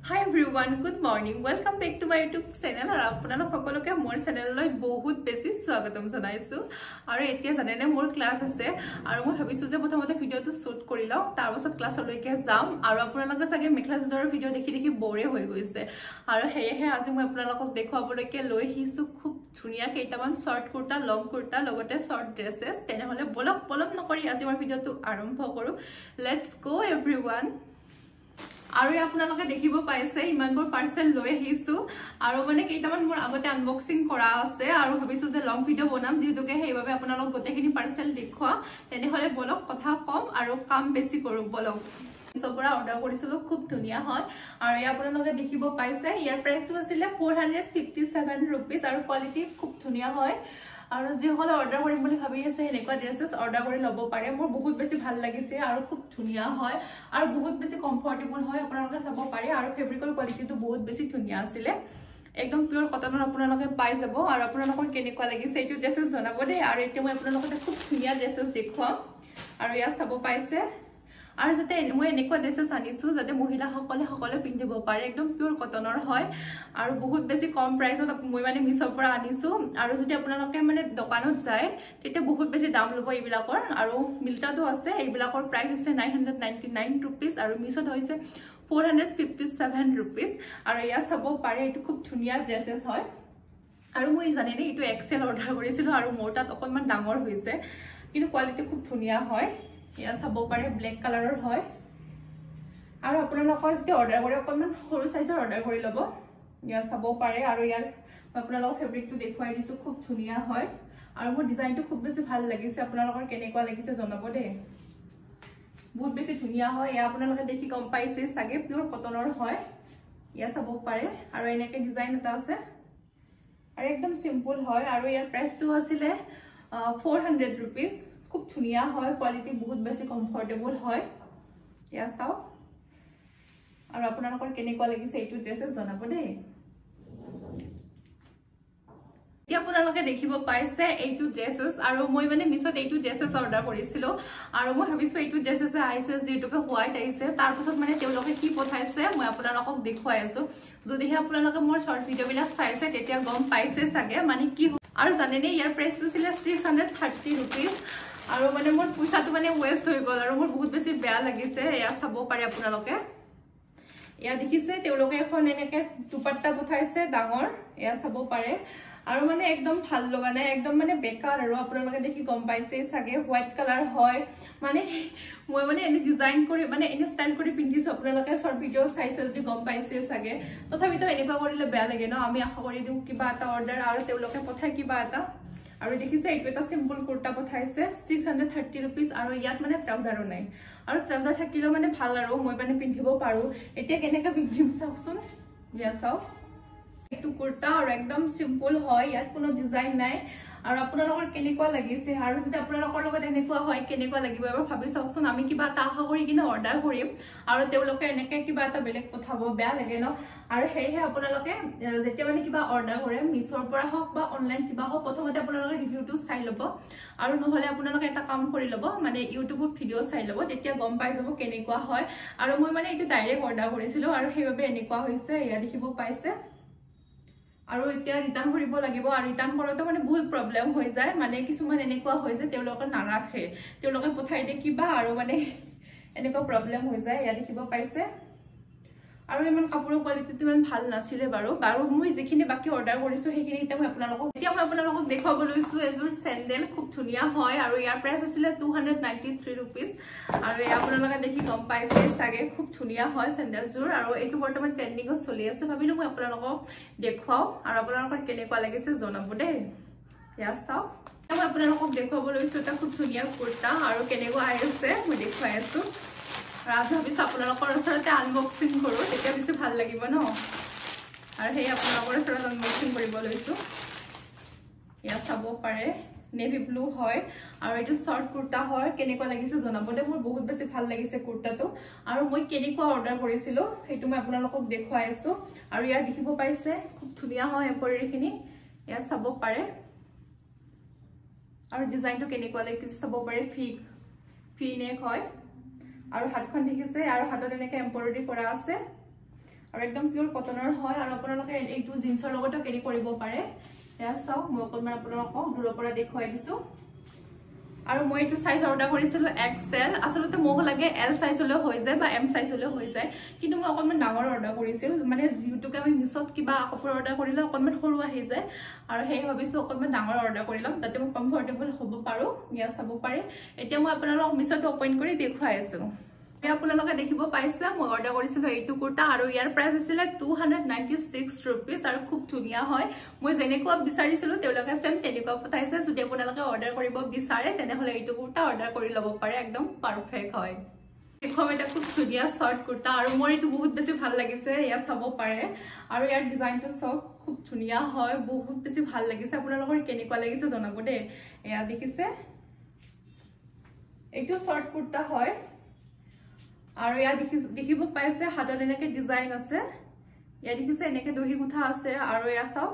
Hi everyone, good morning. Welcome back to my YouTube channel. আৰু আপোনালোক সকলোকে মোৰ চেনেললৈ বহুত বেছি স্বাগতম জনাইছো। আৰু এতিয়া জানেনে মোৰ ক্লাছ আছে আৰু মই ভাবিছো যে প্ৰথমতে ভিডিওটো শুট কৰি লওঁ তাৰ পাছত ক্লাছলৈকে যাম আৰু আপোনালোকে চাগে মেখেলা চাদৰৰ ভিডিও দেখি দেখি বৰে হৈ গৈছে আৰু হেহে আজি মই আপোনালোকক দেখুৱাবলৈকে লৈ আহিছো খুব ধুনিয়া কেইটামান শৰ্ট কুৰ্তা লং কুৰ্তা লগতে শৰ্ট ড্ৰেছেছ তেনেহলে বলক পলম নকৰি আজি মই ভিডিওটো আৰম্ভ কৰো লেটস গো এভৰিওয়ান আৰু আপোনালোকে দেখিব পাইছে ইমানবোৰ পাৰ্সেল লৈ আহিছো আৰু মানে কেইটামান মোৰ আগতে আনবক্সিং কৰা আছে আৰু ভাবিছো যে লং ভিডিও বনাম যেহেতুকে সেইভাবে আপোনালোক গোটেইখিনি পাৰ্সেল দেখুৱা তেনেহলে বলক কথা কম আৰু কাম বেছি কৰো বলক সবৰা অৰ্ডাৰ কৰিছিলো খুব ধুনিয়া হয় আৰু এই আপোনালোকে দেখিব পাইছে ইয়াৰ প্ৰাইসটো আছিল 457 रुपीस আৰু কোৱালিটি খুব ধুনিয়া হয় আৰু যিসকলে অৰ্ডাৰ কৰিম বুলি ভাবি আছে এনেকুৱা ড্ৰেছেছ অৰ্ডাৰ কৰি ল'ব পাৰে মোৰ বহুত বেছি ভাল লাগিছে আৰু খুব ধুনিয়া হয় আৰু বহুত বেছি কমফৰ্টেবল হয় আপোনালোকে চাব পাৰে আৰু ফেব্ৰিকৰ কোৱালিটিটো বহুত বেছি ধুনিয়া আছিল একদম পিওৰ কটনৰ আপোনালোকে পাই যাব আৰু আপোনালোকৰ কেনেকুৱা লাগিছে এইটো ড্ৰেছেছ জনাব দেই আৰু এতিয়া মই আপোনালোকক খুব ধুনিয়া ড্ৰেছেছ দেখুৱাম আৰু ইয়া চাব পাইছে আৰু যেতে মই এনেকুৱা ড্ৰেছেছ আনিছো যাতে মহিলাসকলে পিন্ধিব পাৰে একদম পিওৰ কটনৰ হয় আৰু বহুত বেছি কম প্ৰাইসত মই মানে মিছৰ পৰা আনিছো আৰু যদি আপোনালোকে মানে দোকানত যায় তেতিয়া বহুত বেছি দাম লব এইবিলাকৰ আৰু মিল্টাটো আছে এইবিলাকৰ প্ৰাইস হৈছে 999 रुपीस আৰু মিছত হৈছে 457 रुपीस আৰু ইয়া চাব পাৰে এটো খুব ধুনিয়া ড্ৰেছেছ হয় আৰু মই জানেনে এটো এক্সেল অৰ্ডাৰ কৰিছিলো আৰু মোৰ তাত অকনমান ডাঙৰ হৈছে কিন্তু কোৱালিটি খুব ধুনিয়া হয় ইয়া চাব পাৰে ব্ল্যাক কালাৰৰ হয় আৰু আপোনালোকৰ যদি অৰ্ডাৰ কৰে অকনমান সৰু সাইজৰ অৰ্ডাৰ কৰি লব ইয়া চাব পাৰে আৰু ইয়াৰ আপোনালোকৰ ফেব্ৰিকটো দেখুৱাই দিছো খুব ধুনিয়া হয় আৰু মোৰ ডিজাইনটো খুব বেছি ভাল লাগিছে আপোনালোকৰ কেনেকুৱা লাগিছে জনাব দে বহুত বেছি ধুনিয়া হয় ইয়া আপোনালোকে দেখি গম পাইছে সাগে পিওৰ কটনৰ হয় ইয়া চাব পাৰে আৰু এনেকে ডিজাইন এটা আছে আৰু একদম সিম্পল হয় আৰু ইয়াৰ প্ৰাইসটো আছিল 400 रुपीस খুব ধুনিয়া হয় কোৱালিটি বহুত বেছি কমফৰ্টেবল হয় ইয়া চাও আৰু আপোনালোকৰ কেনেকুৱা লাগিছে এইটো ড্ৰেছেছ জনাব দেই এতিয়া আপোনালোকে দেখিব পাইছে এইটো ড্ৰেছেছ আৰু মই মানে মিছত এইটো ড্ৰেছেছ অৰ্ডাৰ কৰিছিলো আৰু মই ভাবিছো এইটো ড্ৰেছেছ আহিছে যেটোকে হোৱাইট আহিছে তাৰ পাছত মানে তেওঁলোকে কি পঠাইছে মই আপোনালোকক দেখুৱাই আছো যদিহে আপোনালোকে মোৰ শৰ্ট ভিডিও বিলাক চাইছে তেতিয়া গম পাইছে সাগে মানে কি আৰু জানেনে ইয়াৰ প্ৰাইসটো ছিল 630 रुपीस আৰু মানে মোৰ পইচাটো মানে ওয়েস্ট হৈ গল আৰু মোৰ বহুত বেছি বেয়া লাগিছে ইয়া চাব পাৰে আপোনালোকে ইয়া দেখিছে তেওঁলোকে এখন এনেকে দুপাট্টা পঠাইছে ডাঙৰ ইয়া চাব পাৰে আৰু মানে একদম ভাল লগা নাই একদম মানে বেকাৰ আৰু আপোনালোকে দেখি গম পাইছে সাগে হোৱাইট কালাৰ হয় মানে মই মানে এনে ডিজাইন কৰি মানে এনে ষ্টাইল কৰি পিন্ধিছো আপোনালোকে শৰ্ট ভিডিও চাইছে যদি গম পাইছে সাগে তথাপিতো এনেকুৱা কৰিলে বেয়া লাগে ন আমি আশা কৰি দিও কিবা এটা অৰ্ডাৰ আৰু তেওঁলোকে পঠাই কিবা এটা আৰু দেখিছে এইটো এটা সিম্পল কুৰ্তা পঠাইছে 630 रुपीस আৰু ইয়াত মানে ট্ৰাউজাৰো নাই আৰু ট্ৰাউজাৰ থাকিলেও মানে ভাল আৰু মই মানে পিন্ধিব পাৰো এতিয়া কেনেকা পিন্ধিম চাওকচোন ইয়া চাও এইটো কুৰ্তা আৰু একদম সিম্পল হয় ইয়াত কোনো ডিজাইন নাই আৰু আপোনালোকৰ কেনেকুৱা লাগিছে আৰু যদি আপোনালোকৰ লগত এনেকুৱা হয় কেনেকুৱা লাগিব এবাৰ ভাবি চাওকচোন আমি কিবা এটা আশা কৰি কিনে অৰ্ডাৰ কৰিম আৰু তেওঁলোকে এনেকে কিবা এটা বেলেগ পঠাব বেয়া লাগে ন আৰু হেহে আপোনালোকে যেতিয়া মানে কিবা অৰ্ডাৰ কৰে মিছৰ পৰা হওক বা অনলাইন কিবা হওক প্ৰথমতে আপোনালোকে ৰিভিউটো চাই ল'ব আৰু নহলে আপোনালোকে এটা কাম কৰি ল'ব মানে ইউটিউবত ভিডিও চাই ল'ব তেতিয়া গম পাই যাব কেনেকুৱা হয় আৰু মই মানে এইটো ডাইৰেক্ট অৰ্ডাৰ কৰিছিলো আৰু সেইভাবে এনেকুৱা হৈছে ইয়া দেখিব পাইছে আৰু এতিয়া ৰিটাৰ্ন কৰিব লাগিব আৰু ৰিটাৰ্ন কৰোতে মানে বহুত প্ৰবলেম হৈ যায় মানে কিছুমান এনেকুৱা হৈ যায় তেওঁলোকে নাৰাখে তেওঁলোকে পঠাই দিয়ে কিবা আৰু মানে এনেকুৱা প্ৰবলেম হৈ যায় ইয়া দেখিব পাইছে আৰু ইমান কাপোৰৰ কোৱালিটিটো ইমান ভাল নাছিলে বাৰু মই যিখিনি বাকি অৰ্ডাৰ কৰিছো সেইখিনি এতিয়া মই আপোনালোকক দেখুৱাব লৈছো এজোৰ চেন্ডেল খুব ধুনিয়া হয় আৰু ইয়াৰ প্ৰাইস আছিল 293 रुपीस আৰু আপোনালোকে দেখি গম পাইছে সাগে খুব ধুনিয়া হয় চেন্ডেলজোৰ আৰু এইটো বৰ্তমান ট্ৰেন্ডিংত চলি আছে ভাবিলো মই আপোনালোকক দেখুৱাও আৰু আপোনালোকৰ কেনেকুৱা লাগিছে জনাব দেই ইয়া চাও মই আপোনালোকক দেখুৱাব লৈছো এটা খুব ধুনিয়া কুৰ্তা আৰু কেনেকুৱা আহিছে মই দেখুৱাই আছো ৰাজ ভাবিছো আপোনালোকৰ ওচৰতে আনবক্সিং কৰো তেতিয়া বেছি ভাল লাগিব ন আৰু হেই আপোনালোকৰ ওচৰত আনবক্সিং কৰিব লৈছো ইয়া চাব পাৰে নেভি ব্লু হয় আৰু এটো শৰ্ট কুৰ্তা হয় কেনেকুৱা লাগিছে জনাবলে মোৰ বহুত বেছি ভাল লাগিছে কুৰ্তাটো আৰু মই কেনেকুৱা অৰ্ডাৰ কৰিছিলো হেতু মই আপোনালোকক দেখুৱাই আছো আৰু ইয়াৰ দেখিব পাইছে খুব ধুনিয়া হয় এম্ব্ৰইডাৰীখিনি ইয়া চাব পাৰে আৰু ডিজাইনটো কেনেকুৱা লাগিছে চাব পাৰে ফি নেক হয় আৰু হাতখন দেখিছে আৰু হাতত এনেকে এম্ব্ৰইডাৰী কৰা আছে আৰু একদম পিওৰ কটনৰ হয় আৰু আপোনালোকে এইটো জিন্সৰ লগতো কেৰি কৰিব পাৰে এয়া চাও মই অকমান আপোনালোকক দূৰৰ পৰা দেখুৱাই দিছো আৰু মই এইটো সাইজ অৰ্ডাৰ কৰিছিলো XL আসলতে মোক লাগে L সাইজ হলে হৈ যায় বা M সাইজ হলে হৈ যায় কিন্তু মই অকমান ডাঙৰ অৰ্ডাৰ কৰিছিল মানে জিউটোকে আমি মিছত কিবা কাপোৰ অৰ্ডাৰ কৰিলে অকমান সৰু আহি যায় আৰু হেই ভাবিছো অকমান ডাঙৰ অৰ্ডাৰ কৰিলাম যাতে মই কমফৰ্টেবল হ'ব পাৰো ইয়া চাব পাৰে এতিয়া মই আপোনালোকক মিছত ওপেন কৰি দেখুৱাই আছো আপোনালোকে দেখিব পাইছে মই অৰ্ডাৰ কৰিছিলো এইটো কুৰ্তা আৰু ইয়াৰ প্ৰাইস আছিল 296 रुपीस আৰু খুব ধুনিয়া হয় মই যেনেকুৱা বিচাৰিছিলো তেওঁলোকে সেম তেনেকুৱা পঠাইছে যদি আপোনালোকে অৰ্ডাৰ কৰিব বিচাৰে তেনে হলে এইটো কুৰ্তা অৰ্ডাৰ কৰি লব পাৰে একদম পাৰফেক্ট হয় দেখুৱাম এটা খুব ধুনিয়া শৰ্ট কুৰ্তা আৰু মোৰ এইটো বহুত বেছি ভাল লাগিছে ইয়া চাব পাৰে আৰু ইয়াৰ ডিজাইনটো সব খুব ধুনিয়া হয় বহুত বেছি ভাল লাগিছে আপোনালোকৰ কেনেকুৱা লাগিছে জনাব দে এয়া দেখিছে এইটো শৰ্ট কুৰ্তা হয় আৰু ইয়া দেখিব পাইছে হাতত এনেকে ডিজাইন আছে ইয়া দেখিছে এনেকে দহি গুঠা আছে আৰু ইয়া চাও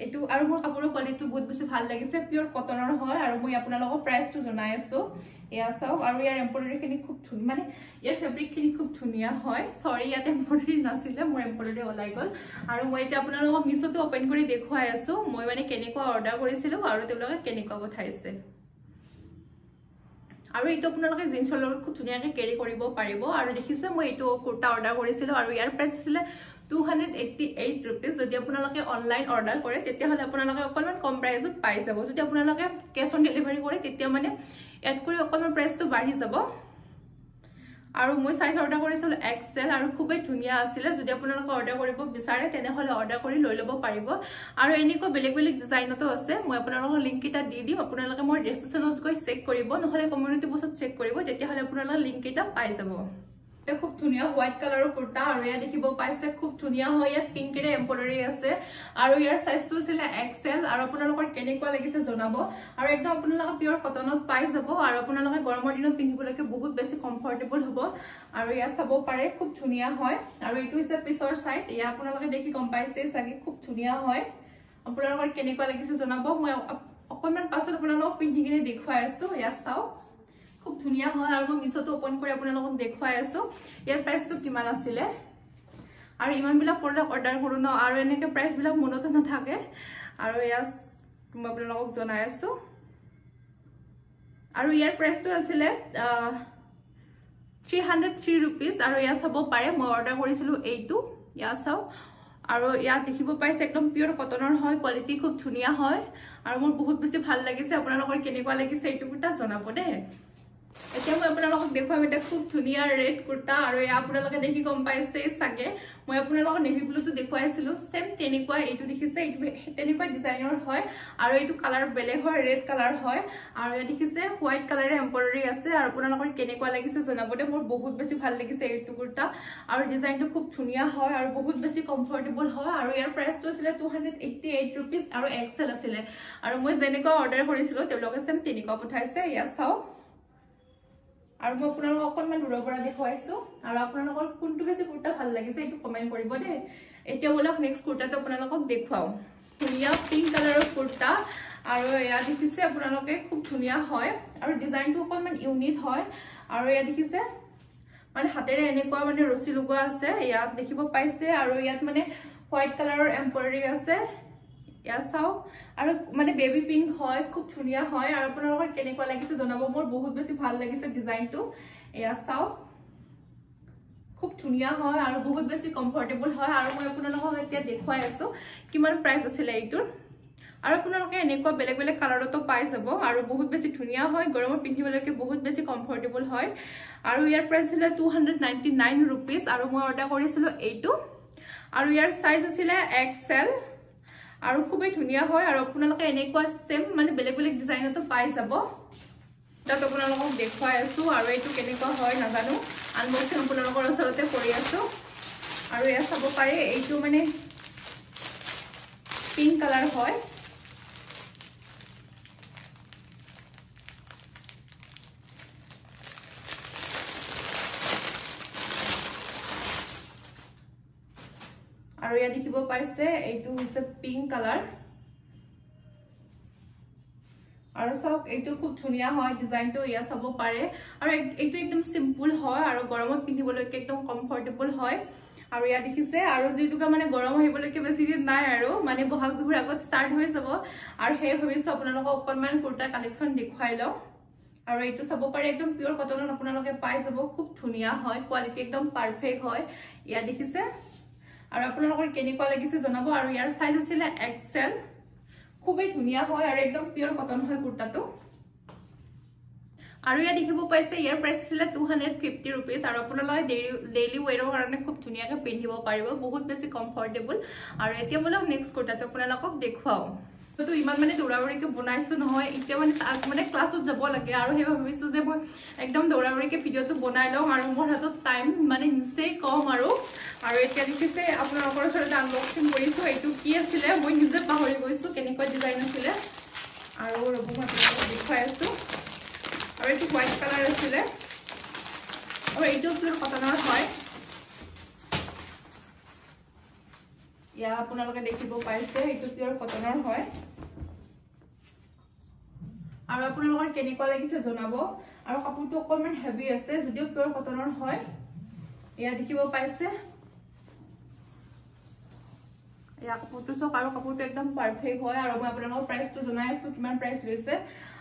এটো আৰু মোৰ কাপোৰৰ কোৱালিটি বহুত বেছি ভাল লাগিছে পিওৰ কটনৰ হয় আৰু মই আপোনালোকক প্ৰাইসটো জনাই আছো ইয়া চাও আৰু ইয়াৰ এমব্ৰয়ডাৰী খিনি খুব ধুনিয়া মানে ইয়াৰ ফেব্ৰিক খিনি খুব ধুনিয়া হয় সৰি ইয়াত এমব্ৰয়ডাৰী নাছিলে মোৰ এমব্ৰয়ডাৰী ওলাই গল আৰু মই এটা আপোনালোকক মিছতো ওপেন কৰি দেখুৱাই আছো মই মানে কেনেকুৱা অৰ্ডাৰ কৰিছিলো আৰু তেওঁলোকে কেনেকুৱা পঠাইছে আৰু এইটো আপোনালোকে জিন্সৰ লগত খুব ধুনিয়াকৈ কেৰি কৰিব পাৰিব আৰু দেখিছে মই এইটো কুৰ্তা অৰ্ডাৰ কৰিছিলো আৰু ইয়াৰ প্ৰাইস আছিল 288 रुपीस যদি আপোনালোকে অনলাইন অৰ্ডাৰ কৰে তেতিয়া হলে আপোনালোকে অকমান কম প্ৰাইসত পাই যাব যদি আপোনালোকে কেশ অন ডেলিভাৰী কৰে তেতিয়া মানে এড কৰি অকমান প্ৰাইসটো বাঢ়ি যাব আৰু মই সাইজ অৰ্ডাৰ কৰিছিলো XL আৰু খুবই ধুনিয়া আছিল যদি আপোনালোকে অৰ্ডাৰ কৰিব বিচাৰে তেনে হলে অৰ্ডাৰ কৰি লৈ লব পাৰিব আৰু এনেকুৱা বেলেগ বেলেগ ডিজাইনতো আছে মই আপোনালোকক লিংক এটা দি দিম আপোনালোকে মোৰ ডেসক্ৰিপচনত গৈ চেক কৰিব নহলে কমিউনিটি পোষ্টত চেক কৰিব তেতিয়া হলে আপোনালোকে লিংক এটা পাই যাব খুব ধুনিয়া হোয়াইট কালাৰৰ কুৰ্তা আৰু ইয়া দেখিব পাইছে খুব ধুনিয়া হয় ইয়াত পিংকেৰে এমব্ৰয়ডাৰী আছে আৰু ইয়াৰ সাইজটো আছিল XL আৰু আপোনালোকৰ কেনেকুৱা লাগিছে জনাব আৰু একদম আপোনালোকে পিওৰ কটনত পাই যাব আৰু আপোনালোকে গৰমৰ দিনত পিন্ধিবলৈকে বহুত বেছি কমফৰ্টেবল হ'ব আৰু ইয়া চাব পাৰে খুব ধুনিয়া হয় আৰু এইটো হৈছে পিছৰ সাইড ইয়া আপোনালোকে দেখি গম পাইছে সাকি খুব ধুনিয়া হয় আপোনালোকৰ কেনেকুৱা লাগিছে জনাব মই অকমান পাছত আপোনালোকক পিন্ধি কিনে দেখুৱাই আছো ইয়া চাও খুব ধুনিয়া হয় আৰু মই মিছতো ওপেন কৰি আপোনালোকক দেখুৱাই আছো ইয়াৰ প্ৰাইসটো কিমান আছিল আৰু ইমান বিলা প্ৰডাক্ট অৰ্ডাৰ কৰো ন আৰু এনেকে প্ৰাইস বিলা মনত নাথাকে আৰু ইয়াৰ মই আপোনালোকক জনাই আছো আৰু ইয়াৰ প্ৰাইসটো আছিল 303 रुपीस আৰু ইয়া চাব পাৰে মই অৰ্ডাৰ কৰিছিলো এইটো ইয়া চাও আৰু ইয়া দেখিব পাইছে একদম পিওৰ কটনৰ হয় কোৱালিটি খুব ধুনিয়া হয় আৰু মোৰ বহুত বেছি ভাল লাগিছে আপোনালোকৰ কেনেকুৱা লাগিছে এইটো কুৰ্তা জনাব দে এতিয়া মই আপোনালোকক দেখুৱাম এটা খুব ধুনিয়া ৰেড কুৰ্তা আৰু ইয়া আপোনালোকে দেখি গম পাইছে সাগে মই আপোনালোকক নেভি ব্লুটো দেখুৱাইছিলো সেম তেনেকুৱা এইটো দেখিছে এইটো তেনেকুৱা ডিজাইনৰ হয় আৰু এইটো কালাৰ বেলেগ হয় ৰেড কালাৰ হয় আৰু ইয়া দেখিছে হোৱাইট কালাৰৰ এমব্ৰয়ডাৰী আছে আৰু আপোনালোকৰ কেনেকুৱা লাগিছে জনাবতে মোৰ বহুত বেছি ভাল লাগিছে এইটো কুৰ্তা আৰু ডিজাইনটো খুব ধুনিয়া হয় আৰু বহুত বেছি কমফৰ্টেবল হয় আৰু ইয়াৰ প্ৰাইসটো আছিল 288 रुपीस আৰু XL আছিল আৰু মই যেনেকুৱা অৰ্ডাৰ কৰিছিলো তেওঁলোকে সেম তেনেকুৱা পঠাইছে ইয়া চাও আৰু মই আপোনালোকক অকমান দূৰৰ পৰা দেখুৱাইছো আৰু আপোনালোকৰ কোনটো বেছি কুৰ্তা ভাল লাগিছে এইটো কমেন্ট কৰিব দে এতিয়া বলক নেক্সট কুৰ্তাটো আপোনালোকক দেখুৱাও ধুনিয়া পিংক কালাৰৰ কুৰ্তা আৰু ইয়া দেখিছে আপোনালোকে খুব ধুনিয়া হয় আৰু ডিজাইনটো অকমান ইউনিক হয় আৰু ইয়া দেখিছে মানে হাতেৰে এনেকুৱা মানে ৰছী লগোৱা আছে ইয়াত দেখিব পাইছে আৰু ইয়াত মানে হোৱাইট কালাৰৰ এমব্ৰয়ডাৰী আছে ইয়া চাও আৰু মানে বেবি পিংক হয় খুব ধুনিয়া হয় আৰু আপোনালোকৰ কেনেকুৱা লাগিছে জনাব মোৰ বহুত বেছি ভাল লাগিছে ডিজাইনটো ইয়া চাও খুব ধুনিয়া হয় আৰু বহুত বেছি কমফৰ্টেবল হয় আৰু মই আপোনালোকক এতিয়া দেখুৱাই আছো কিমান প্ৰাইস আছিল এইটোৰ আৰু আপোনালোকে এনেকুৱা বেলেগ বেলেগ কালাৰতো পাই যাব আৰু বহুত বেছি ধুনিয়া হয় গৰমত পিন্ধিবলৈকে বহুত বেছি কমফৰ্টেবল হয় আৰু ইয়াৰ প্ৰাইস আছিল 299 रुपीस আৰু মই অৰ্ডাৰ কৰিছিলো এইটো আৰু ইয়াৰ সাইজ আছিল XL আৰু খুবই ধুনিয়া হয় আৰু আপোনালোকে এনেকুৱা সেম মানে বেলেগ বেলেগ ডিজাইনতো পাই যাব তাত আপোনালোকক দেখুৱাই আছো আৰু এইটো কেনেকুৱা হয় নাজানো আনবক্সিং আপোনালোকৰ ওচৰতে কৰি আছো আৰু এয়া চাব পাৰে এইটো মানে পিংক কালাৰ হয় আৰু ইয়া দেখিব পাইছে এইটো হৈছে পিংক কালাৰ আৰু সব এইটো খুব ধুনিয়া হয় ডিজাইনটো ইয়া চাব পাৰে আৰু এইটো একদম সিম্পল হয় আৰু গৰমত পিন্ধিবলৈকে একদম কমফৰ্টেবল হয় আৰু ইয়া দেখিছে আৰু যেটুকা মানে গৰম আহিবলৈকে বেছি দিন নাই আৰু মানে বহাগ বিহুৰ আগত স্টাৰ্ট হৈ যাব আৰু হে ভাবিছো আপোনালোকক অকনমান কুৰ্তা কালেকচন দেখুৱাই লও আৰু এইটো চাব পাৰে একদম পিওৰ কটনত আপোনালোকে পাই যাব খুব ধুনিয়া হয় কোৱালিটি একদম পাৰফেক্ট হয় ইয়া দেখিছে আৰু আপোনালোকৰ কেনেকুৱা লাগিছে জনাব আৰু ইয়াৰ সাইজ আছিল এক্সেল খুবই ধুনিয়া হয় আৰু একদম পিওৰ কটন হয় কুৰ্তাটো আৰু ইয়া দেখিব পাইছে ইয়াৰ প্ৰাইস আছিল 250 रुपीस আৰু আপোনালোকে ডেইলি ওয়্যাৰৰ কাৰণে খুব ধুনিয়াকৈ পিন্ধিব পাৰিব বহুত বেছি কমফৰ্টেবল আৰু এতিয়া বলক নেক্সট কুৰ্তাটো আপোনালোকক দেখুৱাও তো ইমান মানে দৌৰাদৌৰিকে বনাইছো নহয় এতিয়া মানে ক্লাছত যাব লাগে আৰু হেবা ভাবিছো যে মই একদম দৌৰাদৌৰিকে ভিডিওটো বনাই লওঁ আৰু মোৰ হাতত টাইম মানে নিচেই কম আৰু এতিয়া দেখিছে আপোনালোকৰ ওচৰত আনবক্সিং কৰিছো এইটো কি আছিল মই নিজে পাহৰি গৈছো কেনেকৈ ডিজাইন আছিল আৰু ৰব মই আপোনালোকক দেখুৱাই আছো আৰু এইটো হোৱাইট কালাৰ আছিল আৰু এইটো পিওৰ কটনৰ হয় ইয়া আপোনালোকে দেখিব পাইছে এইটো পিওৰ কটনৰ হয় আৰু আপোনালোকৰ কেনেকুৱা লাগিছে জনাব আৰু কাপোৰটো অকনমান হেভি আছে যদিও পিওৰ কটনৰ হয় ইয়া দেখিব পাইছে ইয়া কাপোৰটো সব আৰু কাপোৰটো একদম পাৰফেক্ট হয় আৰু মই আপোনালোকৰ প্ৰাইসটো জনাই আছো কিমান প্ৰাইস লৈছে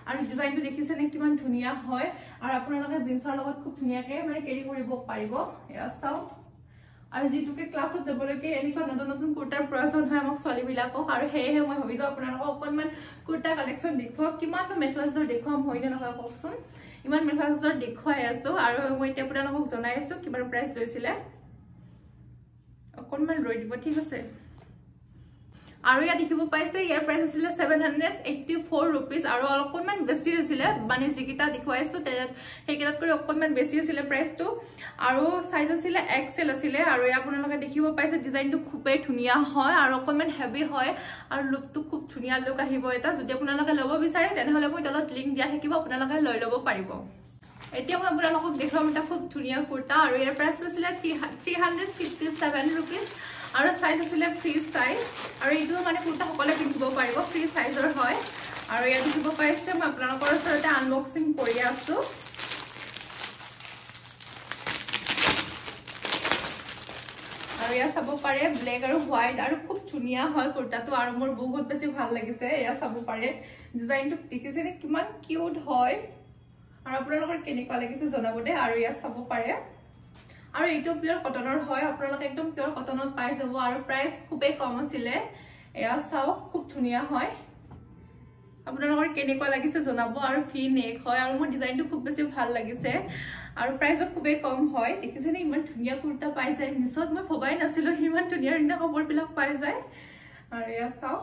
আৰু ডিজাইনটো দেখিছে নে কিমান ধুনিয়া হয় আৰু আপোনালোকে জিন্সৰ লগত খুব ধুনিয়াকৈ মানে কেৰি কৰিব পাৰিব ইয়া চাও আৰু যেটুকে ক্লাছত যাবলৈকে এনেকুৱা নতুন কুৰ্তাৰ প্ৰয়োজন হয় আমাক ছোৱালী বিলাকক আৰু হেহে মই ভাবিলো আপোনালোকক অকনমান কুৰ্তা কালেকচন দেখুৱাম কিমানটো মেখেলাজৰ দেখুৱাম হয়নে নহয় কওকচোন ইমান মেখেলাজৰ দেখুৱাই আছো আৰু মই এতিয়া আপোনালোকক জনাই আছো কিমান প্ৰাইস লৈছিলে অকনমান ৰৈ দিব ঠিক আছে আৰু ইয়া দেখিব পাইছে ইয়াৰ প্ৰাইস আছিল 784 रुपीस আৰু অকনমান বেছি আছিল মানে যিকিটা দেখুৱাইছো হেকিটাত কৰি অকনমান বেছি আছিল প্ৰাইসটো আৰু সাইজ আছিল এক্সেল আছিল আৰু আপোনালোকে দেখিব পাইছে ডিজাইনটো খুবেই ধুনিয়া হয় আৰু অকনমান হেভি হয় আৰু লুকটো খুব ধুনিয়া লুক আহিব এটা যদি আপোনালোকে ল'ব বিচাৰে তেনেহলে মই তলত লিংক দিয়া থাকিব আপোনালোকে লৈ ল'ব পাৰিব এতিয়া মই আপোনালোকক দেখুৱাম এটা খুব ধুনিয়া কুৰ্তা আৰু ইয়াৰ প্ৰাইস আছিল 357 रुपीस আৰু সাইজ আছিল ফ্ৰী সাইজ আৰু এইটো মানে কুৰ্তা সকলে পিন্ধিব পাৰিব ফ্ৰী সাইজৰ হয় আৰু ইয়া দেখিব পাইছে মই আপোনালোকৰ ওচৰতে আনবক্সিং কৰি আছো আৰু ইয়া চাব পাৰে ব্লেক আৰু হোৱাইট আৰু খুব ধুনিয়া হয় কুৰ্তাটো আৰু মোৰ বহুত বেছি ভাল লাগিছে ইয়া চাব পাৰে ডিজাইনটো দেখিছে নে কিমান কিউট হয় আৰু আপোনালোকৰ কেনেকুৱা লাগিছে জনাব দে আৰু ইয়া চাব পাৰে আৰু এইটো পিওৰ কটনৰ হয় আপোনালোকে একদম পিওৰ কটনত পাই যাব আৰু প্ৰাইস খুবেই কম আছিল এয়া চাও খুব ধুনিয়া হয় আপোনালোকৰ কেনেকুৱা লাগিছে জনাব আৰু ফি নেক হয় আৰু মোৰ ডিজাইনটো খুব বেছি ভাল লাগিছে আৰু প্ৰাইসও খুবেই কম হয় দেখিছে নে ইমান ধুনিয়া কুৰ্তা পাই যায় নিছত মই ভবাই নাছিলো ইমান ধুনিয়া ধুনিয়া কাপোৰবিলাক পাই যায় আৰু এয়া চাও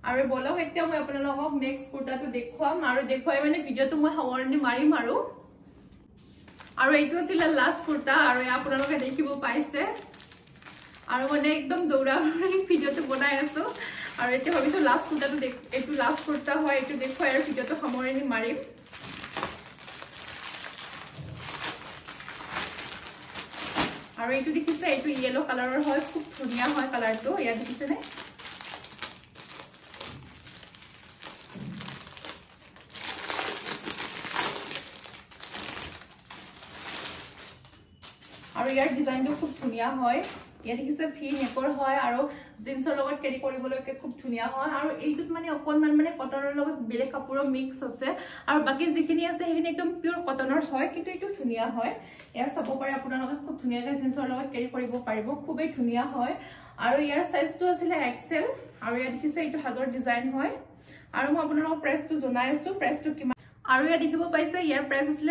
আৰু বলক এতিয়া মই আপোনালোকক নেক্সট কুৰ্তাটো দেখুৱাম আৰু দেখুৱাই মানে ভিডিওটো মই সামৰণি মাৰিম আৰু এইটো আছিল লাষ্ট কুৰ্তা আৰু আপোনালোকে দেখিব পাইছে আৰু মানে একদম দৌৰাদৌৰি ভিডিওটো বনাই আছো আৰু এতিয়া ভাবিছো লাষ্ট কুৰ্তাটো এইটো লাষ্ট কুৰ্তা হয় এইটো দেখুৱাই আৰু ভিডিওটো সামৰণি মাৰিম আৰু এইটো দেখিছে এইটো ইয়েলো কালাৰৰ হয় খুব ধুনিয়া হয় কালাৰটো ইয়া দেখিছে নে আৰু ইয়াৰ ডিজাইনটো খুব ধুনিয়া হয় ইয়া দেখিছে ভি নেকৰ হয় আৰু জিন্সৰ লগত কেৰি কৰিবলৈকে খুব ধুনিয়া হয় আৰু এইটোত মানে অকনমান মানে কটনৰ লগত বেলেগ কাপোৰৰ মিক্স আছে আৰু বাকি যিখিনি আছে সেইখিনি একদম পিওৰ কটনৰ হয় কিন্তু এইটো ধুনিয়া হয় ইয়া চাব পাৰে আপোনালোকে খুব ধুনিয়াকৈ জিন্সৰ লগত কেৰি কৰিব পাৰিব খুবেই ধুনিয়া হয় আৰু ইয়াৰ সাইজটো আছিল এক্সেল আৰু ইয়া দেখিছে এইটো হাতৰ ডিজাইন হয় আৰু মই আপোনালোকক প্ৰাইসটো জনাই আছো প্ৰাইসটো কিমান আৰু ইয়া দেখিব পাইছে ইয়াৰ প্ৰাইস আছিল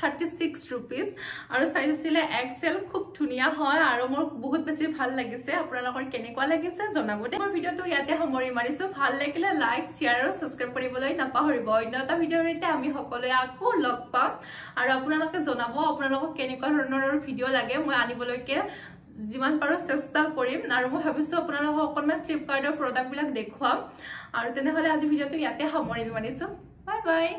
336 रुपीस আৰু সাইজ আছিল এক্সেল খুব ধুনিয়া হয় আৰু মোৰ বহুত বেছি ভাল লাগিছে আপোনালোকৰ কেনেকুৱা লাগিছে জনাব দে মোৰ ভিডিওটো ইয়াতে সামৰি মাৰিছো ভাল লাগিলে লাইক শেয়াৰ আৰু সাবস্ক্ৰাইব কৰিবলৈ নাপাহৰিব অন্য এটা ভিডিওৰ সৈতে আমি সকলোৱে আকৌ লগ পাম আৰু আপোনালোকে জনাব আপোনালোকক কেনেকুৱা ধৰণৰ ভিডিও লাগে মই আনিবলৈকে যিমান পাৰো চেষ্টা কৰিম আৰু মই ভাবিছো আপোনালোকক অকনমান ফ্লিপকাৰ্টৰ প্ৰডাক্টবিলাক দেখুৱাম আৰু তেনেহলে আজি ভিডিওটো ইয়াতে সামৰি মাৰিছো বাই বাই